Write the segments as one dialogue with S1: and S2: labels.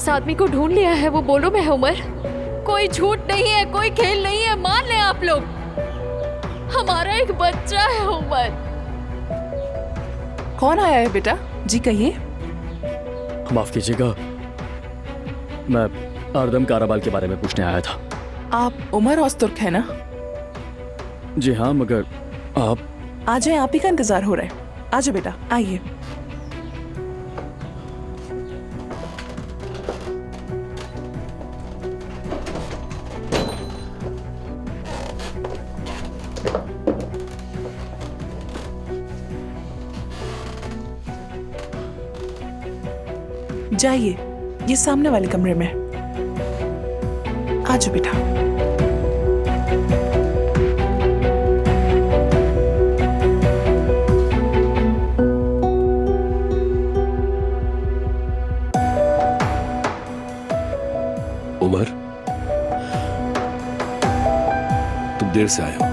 S1: उस आदमी को ढूंढ लिया है, वो बोलो मैं उमर। कोई झूठ नहीं है, कोई खेल नहीं है, मान लें आप लोग। हमारा एक बच्चा है उमर।
S2: कौन आया है बेटा? जी कहिए।
S3: माफ कीजिएगा, मैं आरदम काराबाल के बारे में पूछने आया था।
S2: आप उमर औस्तुर्क है ना?
S3: जी हाँ, मगर आप?
S2: आ जाए, आप ही का इंतजार हो रहा है। आ जाओ बेटा, आइए। जाइए, ये सामने वाले कमरे में। आ जाओ बेटा।
S4: उमर, तुम देर से आए हो।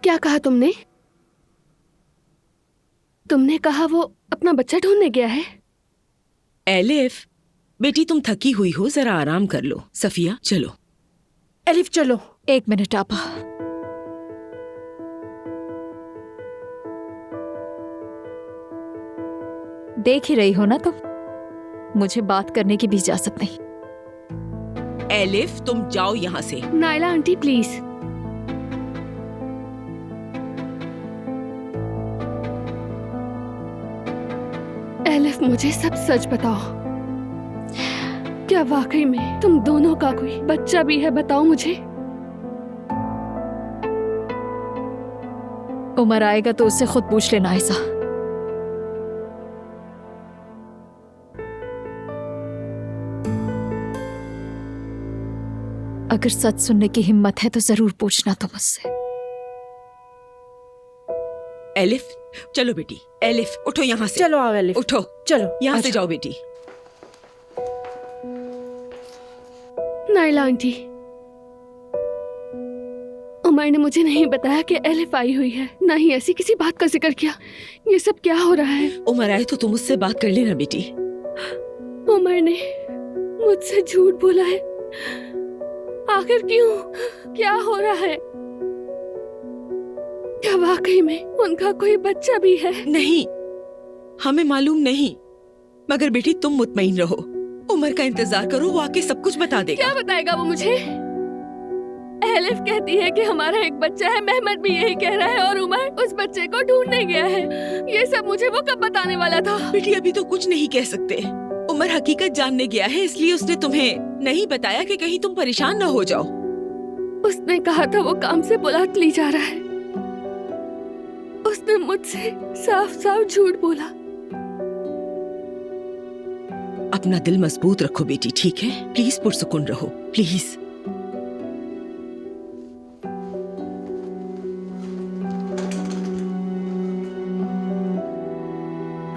S5: क्या कहा तुमने? तुमने कहा वो अपना बच्चा ढूंढने गया है?
S6: एलिफ, बेटी तुम थकी हुई हो, जरा आराम कर लो। सफिया चलो।
S5: एलिफ चलो।
S1: एक मिनट आपा। देख ही रही हो ना तुम, मुझे बात करने की भी इजाजत नहीं।
S6: एलिफ तुम जाओ यहाँ से।
S5: Naila aunty please. एलिफ मुझे सब सच बताओ। क्या वाकई में तुम दोनों का कोई बच्चा भी है? बताओ मुझे।
S1: उमर आएगा तो उससे खुद पूछ लेना ऐसा। अगर सच सुनने की हिम्मत है तो जरूर पूछना तुम मुझसे।
S6: एलिफ चलो बेटी। एलिफ उठो यहाँ से।
S5: चलो आओ एलिफ।
S6: उठो,
S5: चलो
S6: यहाँ से जाओ बेटी।
S5: नायला आंटी, उमर ने मुझे नहीं बताया कि एलिफ आई हुई है, ना ही ऐसी किसी बात का जिक्र किया। ये सब क्या हो रहा है?
S6: उमर आए तो तुम उससे बात कर लेना बेटी।
S5: उमर ने मुझसे झूठ बोला है। आखिर क्यों? क्या हो रहा है? क्या वाकई में उनका कोई बच्चा भी है?
S6: नहीं, हमें मालूम नहीं, मगर बेटी तुम मुतमईन रहो। उमर का इंतजार करो, वो आके सब कुछ बता देगा।
S5: क्या बताएगा वो मुझे? एलिफ कहती है कि हमारा एक बच्चा है, मेहमद भी यही कह रहा है, और उमर उस बच्चे को ढूंढने गया है। ये सब मुझे वो कब बताने वाला था?
S6: बेटी अभी तो कुछ नहीं कह सकते। उमर हकीकत जानने गया है, इसलिए उसने तुम्हें नहीं बताया कि कहीं तुम परेशान ना हो जाओ।
S5: उसने कहा था वो काम से बुलात ली जा रहा है। उसने मुझसे साफ साफ झूठ बोला।
S6: अपना दिल मजबूत रखो बेटी, ठीक है? प्लीज पुरसुकून रहो, प्लीज।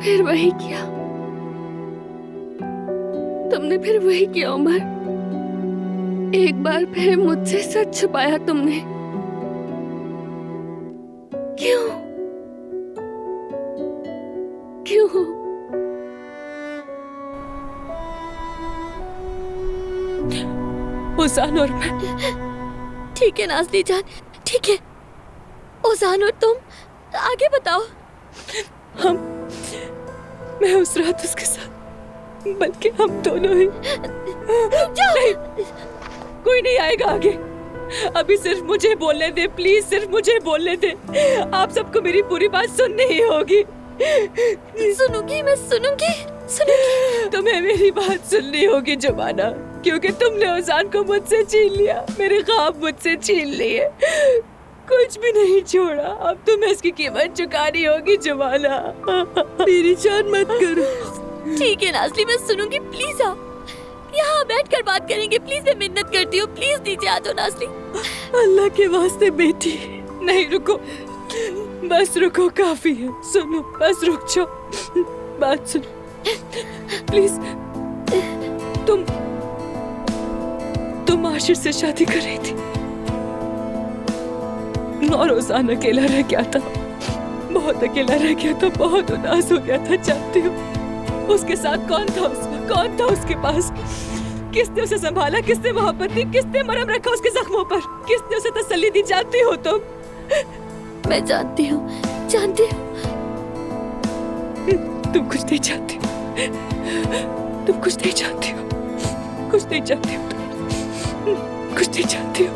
S5: फिर वही किया तुमने, फिर वही किया उमर। एक बार फिर मुझसे सच छुपाया तुमने। क्यों? क्यों?
S7: ओजान और मैं।
S5: ठीक है नाज़ली जान, ठीक है। ओजान और तुम आगे बताओ।
S7: मैं उस रात उसके साथ, बल्कि हम दोनों ही। नहीं, कोई नहीं आएगा आगे। अभी सिर्फ मुझे बोलने दे, प्लीज सिर्फ मुझे बोलने दे। आप सबको मेरी पूरी बात सुननी ही होगी।
S5: सुनूंगी, मैं सुनूंगी, सुनूंगी।
S7: तुम्हें मेरी बात सुननी होगी जुमाना, क्योंकि तुमने ओजान को मुझसे छीन लिया, मेरे ख्वाब मुझसे छीन लिए, कुछ भी नहीं छोड़ा। अब तुम्हें इसकी कीमत चुकानी होगी जुमाना। मेरी जान मत करो।
S5: ठीक है नाज़ली, मैं सुनूंगी। प्लीज आओ, यहाँ बैठकर बात करेंगे। प्लीज, मैं मिन्नत करती हूँ, प्लीज नीचे आ जाओ नाज़ली।
S7: अल्लाह के वास्ते बेटी, नहीं रुको, बस रुको, काफी है। सुनो, बस रुक जाओ, बात सुनो प्लीज। तुम आशिर से शादी कर रही थी और ओजान अकेला रह गया था। बहुत अकेला रह गया था, बहुत उदास हो गया था, जानती हो। उसके साथ कौन था उसके पास? किसने उसे संभाला, किसने मोहब्बत दी, किसने मरहम रखा उसके जख्मों पर, किसने उसे तसल्ली दी, जानती हो तुम?
S5: मैं जानती हूँ।
S7: तुम कुछ नहीं जानती हो, तुम कुछ नहीं जानती हो, कुछ नहीं जानती हो, तुम कुछ नहीं जानती हो।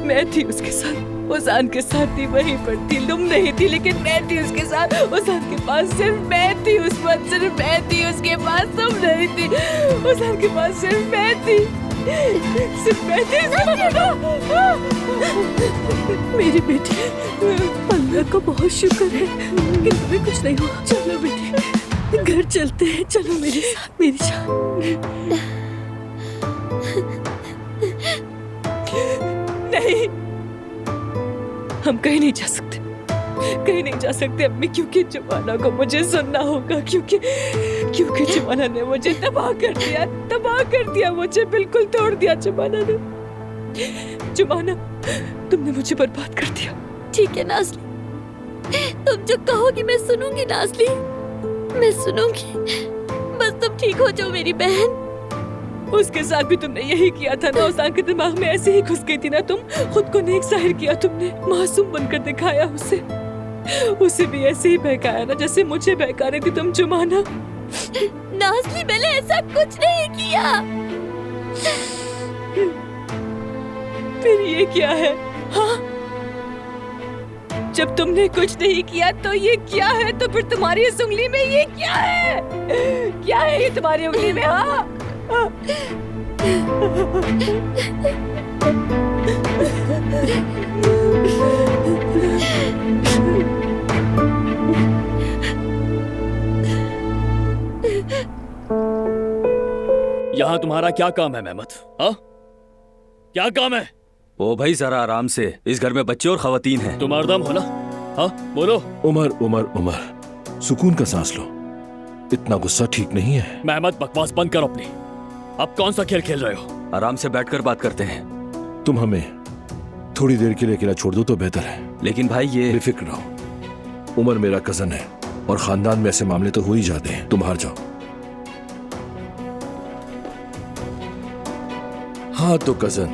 S7: मैं थी उसके साथ, ओजान के साथ थी, वहीं पर थी, तुम नहीं थी, लेकिन मैं थी उसके साथ, ओजान के पास सिर्फ मैं थी, उस वक्त सिर्फ मैं थी उसके पास, तुम नहीं थी, ओजान के पास सिर्फ मैं थी, सिर्फ मैं थी उसके पास। मेरी बेटी, अल्लाह का बहुत शुक्र है कि तुम्हें कुछ नहीं हुआ। चलो बेटी, घर चलते हैं, चलो मेरे साथ, मेरी जान। नहीं, हम कहीं नहीं जा सकते, कहीं नहीं जा सकते अम्मी, क्योंकि जुमाना को मुझे सुनना होगा, क्योंकि जुमाना ने मुझे तबाह कर दिया, मुझे बिल्कुल तोड़ दिया जुमाना ने। जुमाना, तुमने मुझे बर्बाद कर दिया।
S5: ठीक है नाज़ली, तुम जो कहोगी मैं सुनूंगी नाज़ली, मैं सुनूंगी, बस तुम ठीक हो जाओ मेरी बहन।
S7: उसके साथ भी तुमने यही किया था ना, ओजान के दिमाग में ऐसे ही घुस गई थी ना तुम, खुद को नेक जाहिर किया तुमने, मासूम बनकर दिखाया उसे भी ऐसे ही बहकाया ना जैसे मुझे बहका रही थी तुम जुमाना।
S5: नाज़ली, मैंने ऐसा कुछ नहीं किया।
S7: फिर ये क्या है? हाँ, जब तुमने कुछ नहीं किया तो ये क्या है? तो फिर तुम्हारी इस उंगली में ये क्या है? क्या है ये तुम्हारी उंगली में? हाँ,
S3: यहाँ तुम्हारा क्या काम है मेहमत? हाँ, क्या काम है?
S8: ओ भाई जरा आराम से, इस घर में बच्चे और खवातीन हैं।
S3: तुम आर्दम हो ना? हाँ बोलो।
S4: उमर, सुकून का सांस लो, इतना गुस्सा ठीक नहीं है।
S3: मेहमत, बकवास बंद करो अपनी। अब कौन सा खेल खेल रहे हो?
S8: आराम से बैठकर बात करते हैं।
S4: तुम हमें थोड़ी देर के लिए अकेला छोड़ दो तो बेहतर है।
S8: लेकिन भाई ये
S4: बेफिक्र रहो, उमर मेरा कजन है और खानदान में ऐसे मामले तो हो ही जाते हैं। तुम हार जाओ। हाँ तो कजन,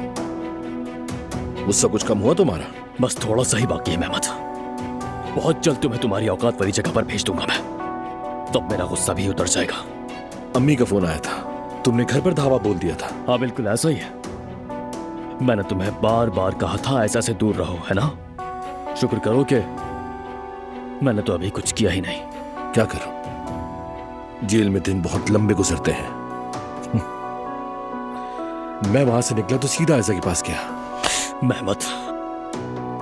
S4: गुस्सा कुछ कम हुआ तुम्हारा?
S3: बस थोड़ा सा ही बाकी है मेहमत, बहुत जल्द तुम्हें तुम्हारी औकात वाली जगह पर भेज दूंगा मैं, तब मेरा गुस्सा भी उतर जाएगा।
S4: अम्मी का फोन आया था, तुमने घर पर धावा बोल दिया था।
S3: हाँ बिल्कुल ऐसा ही है, मैंने तुम्हें बार बार कहा था ऐसा से दूर रहो, है ना? शुक्र करो कि मैंने तो अभी कुछ किया ही नहीं।
S4: क्या करूं, जेल में दिन बहुत लंबे गुजरते हैं। मैं वहां से निकला तो सीधा ऐसा के पास गया।
S3: मेहमत,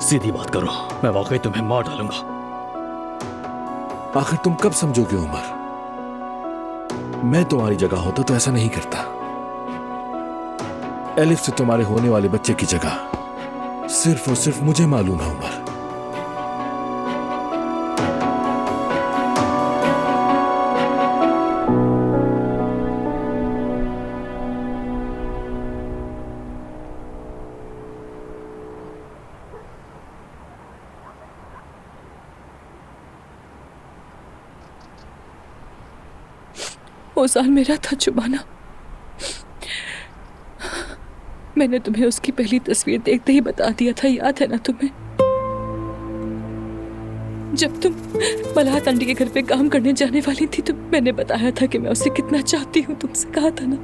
S3: सीधी बात करो, मैं वाकई तुम्हें मार डालूंगा।
S4: आखिर तुम कब समझोगे उमर? मैं तुम्हारी जगह होता तो ऐसा नहीं करता। एलिफ से तुम्हारे होने वाले बच्चे की जगह सिर्फ और सिर्फ मुझे मालूम है उमर।
S7: ओजान मेरा था जुमाना, मैंने तुम्हें उसकी पहली तस्वीर देखते ही बता दिया था, याद है ना तुम्हें? जब तुम मलाहत आंटी के घर पे काम करने जाने वाली थी तो मैंने बताया था कि मैं उसे कितना चाहती हूँ, तुमसे कहा था ना।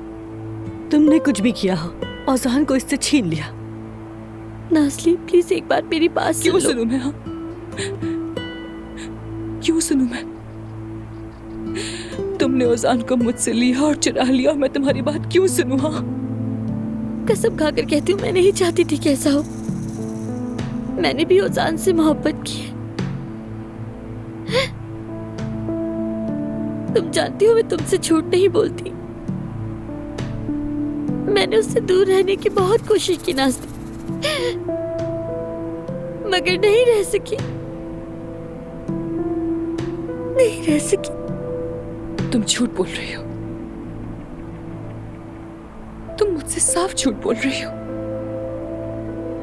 S6: तुमने कुछ भी किया हो, औजान को इससे छीन लिया।
S5: नाज़ली प्लीज एक बार मेरी बात सुन लो।
S7: क्यों सुनूं मैं? हाँ, क्यों सुनूं मैं? तुमने ओजान को मुझसे लिया और चुरा लिया और मैं तुम्हारी बात क्यों सुनूं? हाँ,
S5: कसम खाकर कहती हूँ मैं नहीं चाहती थी कैसा हो, मैंने भी ओजान से मोहब्बत की है। तुम जानती हो मैं तुमसे झूठ नहीं बोलती, मैंने उससे दूर रहने की बहुत कोशिश की नाज़ली, मगर नहीं रह सकी, नहीं रह सकी।
S7: तुम झूठ बोल रही हो, मुझसे साफ झूठ बोल रही हो।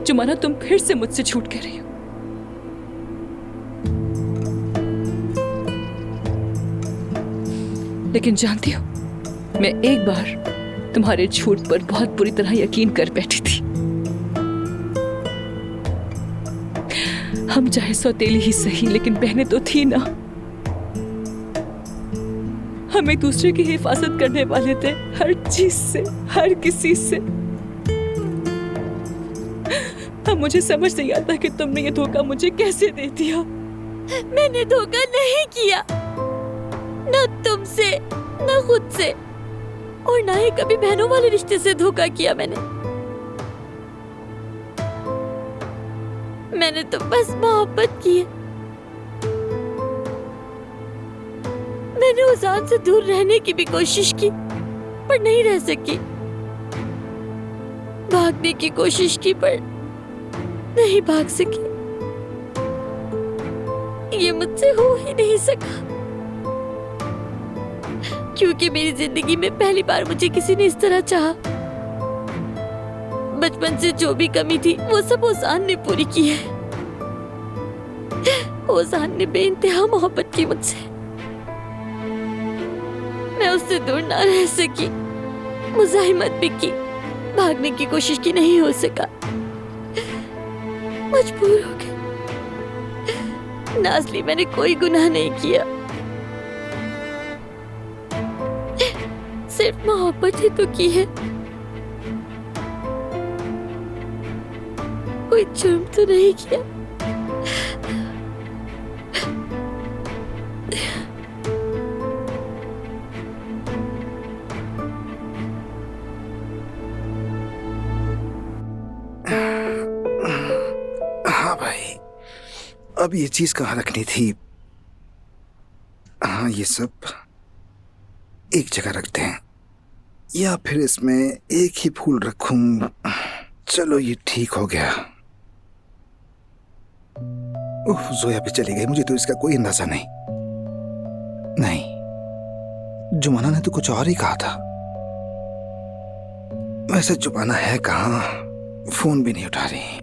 S7: जुमाना, तुम फिर से मुझसे झूठ कह रही हो। लेकिन जानती हो, मैं एक बार तुम्हारे झूठ पर बहुत बुरी तरह यकीन कर बैठी थी। हम चाहे सौतेली ही सही, लेकिन बहनें तो थी ना। हम एक दूसरे की हिफाजत करने वाले थे, हर चीज से, हर किसी से। अब मुझे समझ नहीं आता कि तुमने ये धोखा मुझे कैसे दे दिया।
S5: मैंने धोखा नहीं किया, ना तुमसे, ना खुद से, और ना ही कभी बहनों वाले रिश्ते से धोखा किया। मैंने तो बस मोहब्बत की है। मैंने उजान से दूर रहने की भी कोशिश की, पर नहीं रह सकी। भागने की कोशिश की, पर नहीं भाग सकी। ये मुझसे हो ही नहीं सका, क्योंकि मेरी जिंदगी में पहली बार मुझे किसी ने इस तरह चाहा। बचपन से जो भी कमी थी वो सब ओजान ने पूरी की है। ओजान ने बेइंतहा मोहब्बत की मुझसे। मैं उससे दूर ना रह सकी, मुजाहिमत भी की, भागने की कोशिश की, नहीं हो सका। मजबूर हो गई। नाज़ली, मैंने कोई गुनाह नहीं किया, सिर्फ मोहब्बत ही तो की है। कोई जुर्म तो नहीं किया।
S9: हाँ भाई, अब ये चीज कहाँ रखनी थी? हाँ, ये सब एक जगह रखते हैं, या फिर इसमें एक ही फूल रखूं? चलो, ये ठीक हो गया। उफ, जोया भी चली गई, मुझे तो इसका कोई अंदाजा नहीं। नहीं, जुमाना ने तो कुछ और ही कहा था। वैसे जुमाना है कहाँ? फोन भी नहीं उठा रही।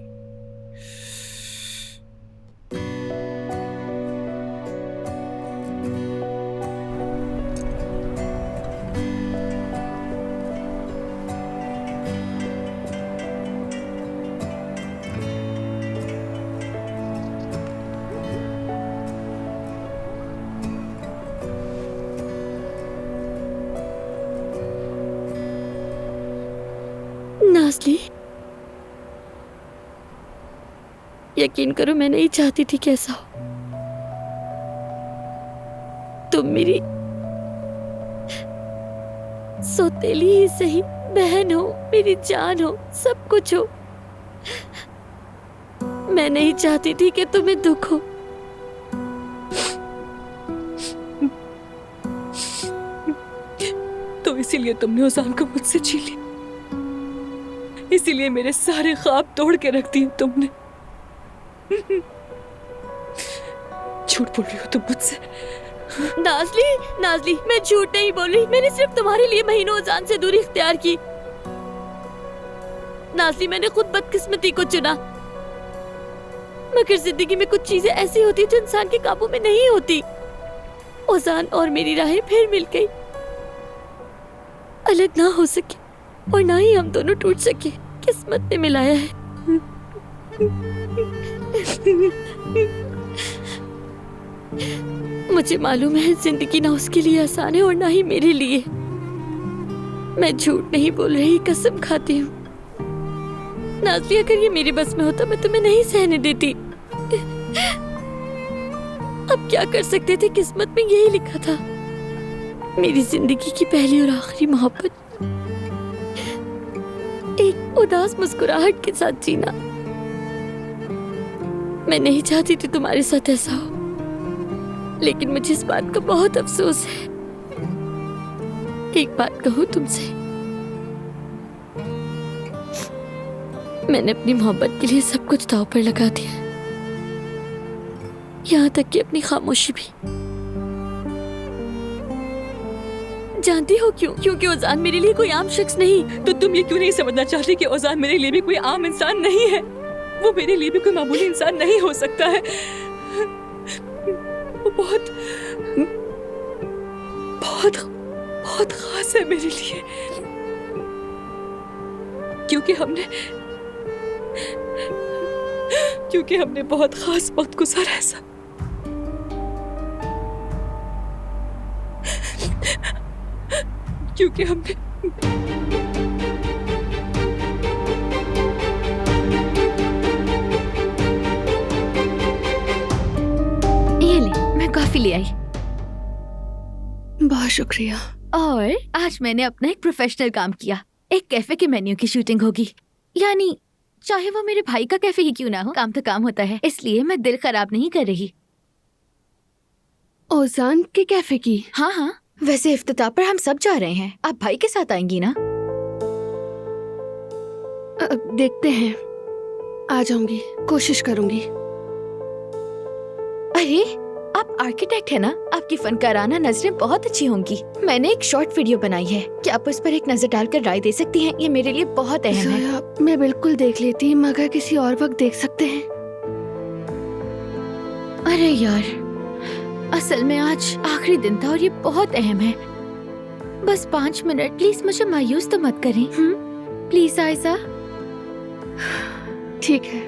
S5: नाज़ली, यकीन करो, मैं नहीं चाहती थी कि ऐसा हो। तुम मेरी सौतेली ही सही, बहन हो, मेरी जान हो, सब कुछ हो। मैं नहीं चाहती थी कि तुम्हें दुख हो।
S7: तो इसीलिए तुमने उजान को मुझसे छीन लिया, इसीलिए मेरे सारे ख्वाब तोड़ के रख दिए तुमने। झूठ बोल रही हो तुम मुझसे।
S5: नाज़ली, नाज़ली, मैं झूठ नहीं बोल रही। मैंने सिर्फ तुम्हारे लिए महीनों उजान से दूरी इख्तियार की। नाज़ली, मैंने खुद बदकिस्मती को चुना, मगर जिंदगी में कुछ चीजें ऐसी होती जो इंसान के काबू में नहीं होती। उजान और मेरी राहें फिर मिल गई। अलग ना हो सके और ना ही हम दोनों टूट सके, किस्मत ने मिलाया है। मुझे मालूम है जिंदगी ना उसके लिए आसान है और ना ही मेरे लिए। मैं झूठ नहीं बोल रही, कसम खाती हूँ। नाज़ली, अगर ये मेरे बस में होता मैं तुम्हें नहीं सहने देती। अब क्या कर सकते थे, किस्मत में यही लिखा था। मेरी जिंदगी की पहली और आखिरी मोहब्बत, एक उदास मुस्कुराहट के साथ जीना। मैं नहीं चाहती थी तुम्हारे साथ ऐसा हो, लेकिन मुझे इस बात का बहुत अफसोस है। एक बात कहूँ तुमसे, मैंने अपनी मोहब्बत के लिए सब कुछ दांव पर लगा दिया, यहाँ तक कि अपनी खामोशी भी। जानती हो क्यों? क्योंकि ओजान मेरे लिए कोई आम शख्स नहीं।
S7: तो तुम ये क्यों नहीं समझना चाहती कि औजान मेरे लिए भी कोई आम इंसान नहीं है? वो मेरे लिए भी कोई मामूली इंसान नहीं हो सकता है। वो बहुत बहुत बहुत खास है मेरे लिए, क्योंकि हमने बहुत खास वक्त गुजारा है सब। क्योंकि हमने
S1: ये ले, मैं कॉफी ले आई।
S5: बहुत शुक्रिया।
S1: और आज मैंने अपना एक प्रोफेशनल काम किया। एक कैफे के मेन्यू की शूटिंग होगी, यानी चाहे वो मेरे भाई का कैफे ही क्यों ना हो, काम तो काम होता है। इसलिए मैं दिल खराब नहीं कर रही।
S5: ओजान के कैफे की?
S1: हाँ हाँ, वैसे इफ्तिताह पर हम सब जा रहे हैं। आप भाई के साथ आएंगी ना?
S5: देखते हैं, आ जाऊंगी, कोशिश करूंगी।
S1: अरे आप आर्किटेक्ट है ना, आपकी फनकाराना नजरें बहुत अच्छी होंगी। मैंने एक शॉर्ट वीडियो बनाई है, क्या आप उस पर एक नजर डालकर राय दे सकती हैं? ये मेरे लिए बहुत अहम है।
S5: जोया, मैं बिल्कुल देख लेती, मगर किसी और वक्त देख सकते हैं।
S1: अरे यार, असल में आज आखिरी दिन था और ये बहुत अहम है। बस 5 मिनट प्लीज, मुझे मायूस तो मत करें। प्लीज आयशा।
S5: ठीक है,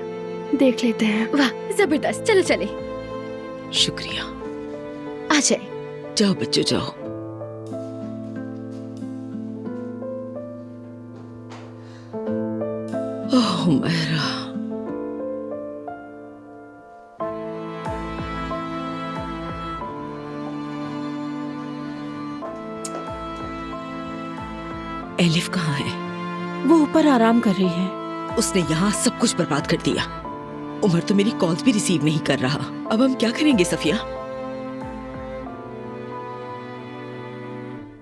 S5: देख लेते हैं।
S1: वाह जबरदस्त, चलो चले।
S6: शुक्रिया।
S1: आ जाए।
S6: जाओ बच्चों जाओ। ओह मेरा, एलिफ कहाँ है?
S2: वो ऊपर आराम कर रही है।
S6: उसने यहाँ सब कुछ बर्बाद कर दिया। उमर तो मेरी कॉल्स भी रिसीव नहीं कर रहा। अब हम क्या करेंगे सफिया?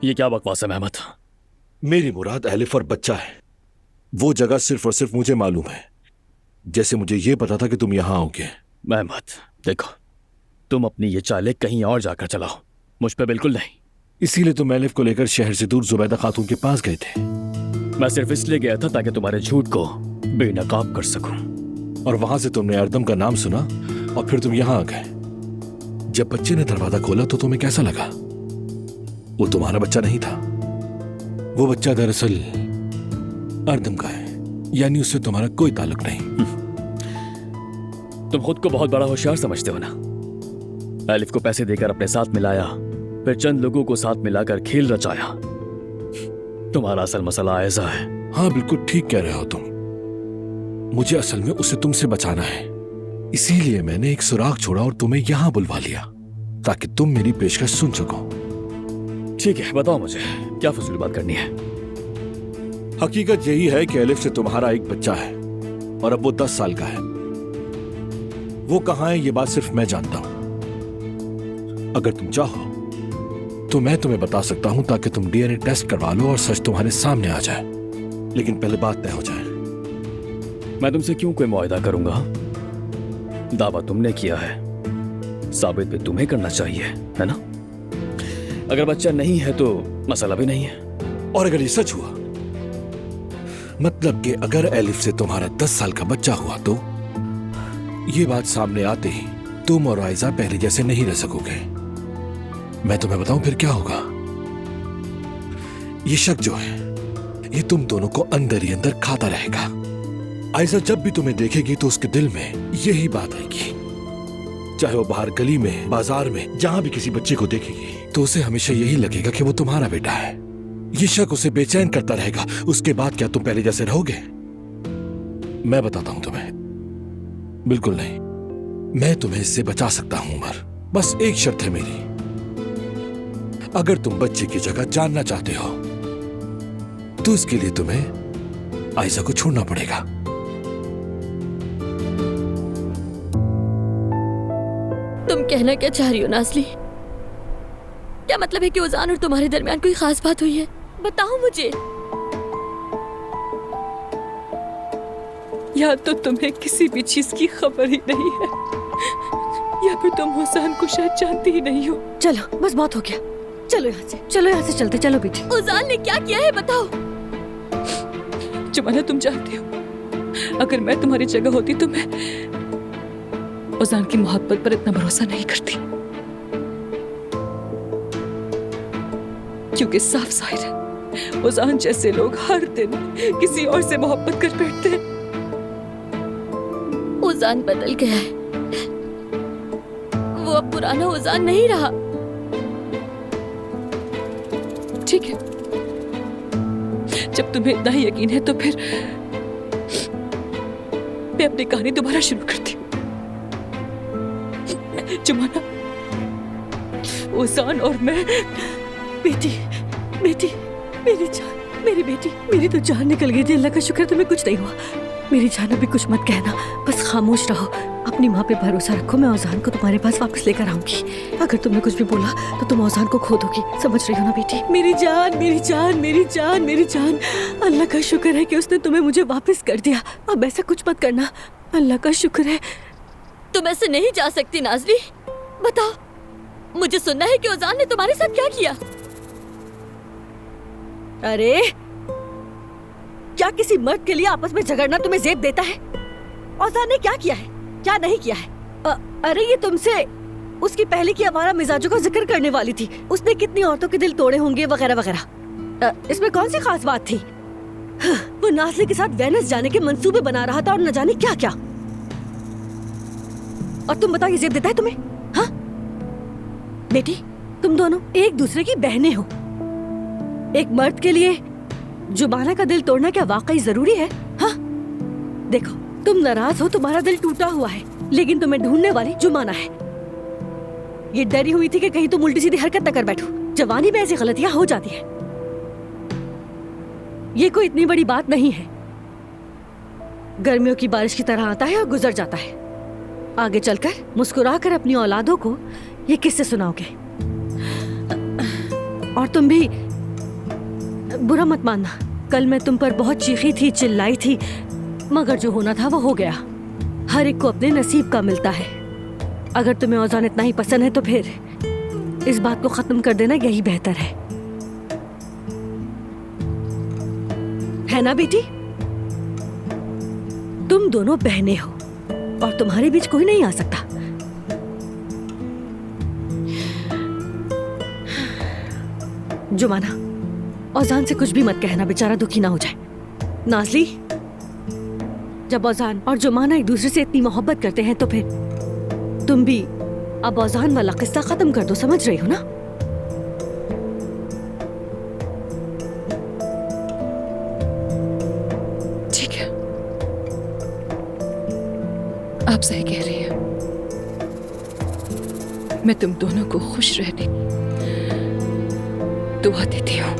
S3: ये क्या बकवास है मेहमत?
S4: मेरी मुराद एलिफ और बच्चा है। वो जगह सिर्फ और सिर्फ मुझे मालूम है, जैसे मुझे ये पता था कि तुम यहाँ आओगे।
S3: मेहमत देखो, तुम अपनी ये चालें कहीं और जाकर चलाओ, मुझ पे बिल्कुल नहीं।
S4: इसीलिए तुम एलिफ को लेकर शहर से दूर जुबैदा खातून के पास गए थे।
S3: मैं सिर्फ इसलिए गया था ताकि तुम्हारे झूठ को बेनकाब कर सकूं।
S4: और वहां से तुमने अर्दम का नाम सुना और फिर तुम यहां आ गए। जब बच्चे ने दरवाजा खोला तो तुम्हें कैसा लगा? वो तुम्हारा बच्चा नहीं था। वो बच्चा दरअसल अर्दम का है, यानी उससे तुम्हारा कोई ताल्लुक नहीं।
S3: तुम खुद को बहुत बड़ा होशियार समझते हो ना। एलिफ को पैसे देकर अपने साथ मिलाया, फिर चंद लोगों को साथ मिलाकर खेल रचाया। तुम्हारा असल मसला ऐसा है।
S4: हाँ बिल्कुल ठीक कह रहे हो तुम। मुझे असल में उसे तुमसे बचाना है, इसीलिए मैंने एक सुराग छोड़ा और तुम्हें यहां बुलवा लिया ताकि तुम मेरी पेशकश सुन सको।
S3: ठीक है, बताओ मुझे क्या फजूल बात करनी है।
S4: हकीकत यही है कि एलिफ से तुम्हारा एक बच्चा है और अब वो 10 साल का है। वो कहाँ है ये बात सिर्फ मैं जानता हूं। अगर तुम चाहो तो मैं तुम्हें बता सकता हूं ताकि तुम डीएनए टेस्ट करवा लो और सच तुम्हारे सामने आ जाए, लेकिन पहले बात तय हो जाए।
S3: मैं तुमसे क्यों कोई मुआहदा करूंगा? दावा तुमने किया है, साबित भी तुम्हें करना चाहिए, है ना? अगर बच्चा नहीं है तो मसला भी नहीं है।
S4: और अगर ये सच हुआ, मतलब कि अगर एलिफ से तुम्हारा 10 साल का बच्चा हुआ, तो ये बात सामने आते ही तुम और आयजा पहले जैसे नहीं रह सकोगे। मैं तुम्हें बताऊं फिर क्या होगा? ये शक जो है ये तुम दोनों को अंदर ही अंदर खाता रहेगा। आयजा जब भी तुम्हें देखेगी तो उसके दिल में यही बात आएगी, चाहे वो बाहर गली में, बाजार में, जहां भी किसी बच्चे को देखेगी तो उसे हमेशा यही लगेगा कि वो तुम्हारा बेटा है। ये शक उसे बेचैन करता रहेगा। उसके बाद क्या तुम पहले जैसे रहोगे? मैं बताता हूं तुम्हें, बिल्कुल नहीं। मैं तुम्हें इससे बचा सकता हूं उमर, बस एक शर्त है मेरी। अगर तुम बच्चे की जगह जानना चाहते हो तो इसके लिए तुम्हें आयशा को छोड़ना पड़ेगा।
S5: तुम कहना क्या चाह रही हो नाज़ली? क्या मतलब है कि ओजान और तुम्हारे दरमियान कोई खास बात हुई है? बताओ मुझे।
S7: या तो तुम्हें किसी भी चीज की खबर ही नहीं है, या फिर तुम हुसैन को शायद जानती ही नहीं हो।
S1: चलो बस बहुत हो गया।
S5: चलो यहाँ से चलते, चलो बेटी। उजान ने क्या किया है बताओ।
S7: जमाना तुम जानती हो, अगर मैं तुम्हारी जगह होती तो मैं उजान की मोहब्बत पर इतना भरोसा नहीं करती, क्योंकि साफ जाहिर है उजान जैसे लोग हर दिन किसी और से मोहब्बत कर बैठते हैं।
S5: उजान बदल गया है, वो अब पुराना उजान नहीं रहा।
S7: ठीक है, जब तुम्हें इतना ही यकीन है तो फिर मैं अपनी कहानी दोबारा शुरू करती हूँ। जुमाना, उजान और मैं।
S5: बेटी, बेटी, मेरी जान, मेरी बेटी, मेरी तो जान निकल गई थी। अल्लाह का शुक्र तुम्हें कुछ नहीं हुआ। मेरी जान अभी कुछ मत कहना, बस खामोश रहो। अपनी माँ पे भरोसा रखो, मैं औजान को तुम्हारे पास वापस लेकर आऊंगी। अगर तुमने कुछ भी बोला तो तुम औजान को खो दोगी, समझ रही हो ना बेटी? मेरी जान, मेरी जान, मेरी जान, मेरी जान। अल्लाह का शुक्र है कि उसने तुम्हें मुझे वापस कर दिया। अब ऐसा कुछ मत करना, अल्लाह का शुक्र है। तुम ऐसे नहीं जा सकती नाज़ली। बताओ, मुझे सुनना है कि औजान ने तुम्हारे साथ क्या किया। अरे, क्या किसी मर्द के लिए आपस में झगड़ना तुम्हें ज़ेब देता है? औजान ने क्या किया है, क्या नहीं किया है? अरे ये तुमसे उसकी पहले की आवारा मिजाजों का जिक्र करने वाली थी। उसने कितनी औरतों के दिल तोड़े होंगे वगैरह वगैरह। इसमें कौन सी खास बात थी? वो नाज़ली के साथ वेनिस जाने के मंसूबे बना रहा था और न जाने क्या क्या। और तुम बताओ, ये ज़ेब देता है तुम्हें? हाँ बेटी, तुम दोनों एक दूसरे की बहनें हो। एक मर्द के लिए जुबाना का दिल तोड़ना क्या वाकई जरूरी है? हाँ देखो, तुम नाराज हो, तुम्हारा दिल टूटा हुआ है, लेकिन तुम्हें ढूंढने वाली जुबाना है। ये डरी हुई थी कि कहीं तुम उल्टी सीधी हरकत न कर बैठो। जवानी में ऐसी गलतियां हो जाती हैं। ये कोई इतनी बड़ी बात नहीं है। गर्मियों की बारिश की तरह आता है और गुजर जाता है। आगे चलकर मुस्कुराकर अपनी औलादों को ये किस्से सुनाओगे। और तुम भी बुरा मत मानना, कल मैं तुम पर बहुत चीखी थी, चिल्लाई थी, मगर जो होना था वो हो गया। हर एक को अपने नसीब का मिलता है। अगर तुम्हें औजान इतना ही पसंद है तो फिर इस बात को खत्म कर देना यही बेहतर है ना बेटी? तुम दोनों बहनें हो और तुम्हारे बीच कोई नहीं आ सकता। जुमाना, औजान से कुछ भी मत कहना, बेचारा दुखी ना हो जाए। नाज़ली, जब औजान और जुमाना एक दूसरे से इतनी मोहब्बत करते हैं तो फिर तुम भी अब औजान वाला किस्सा खत्म कर दो, समझ रही हो ना?
S7: ठीक है, आप सही कह रही हैं। मैं तुम दोनों को खुश रहने की दुआ देती हूँ।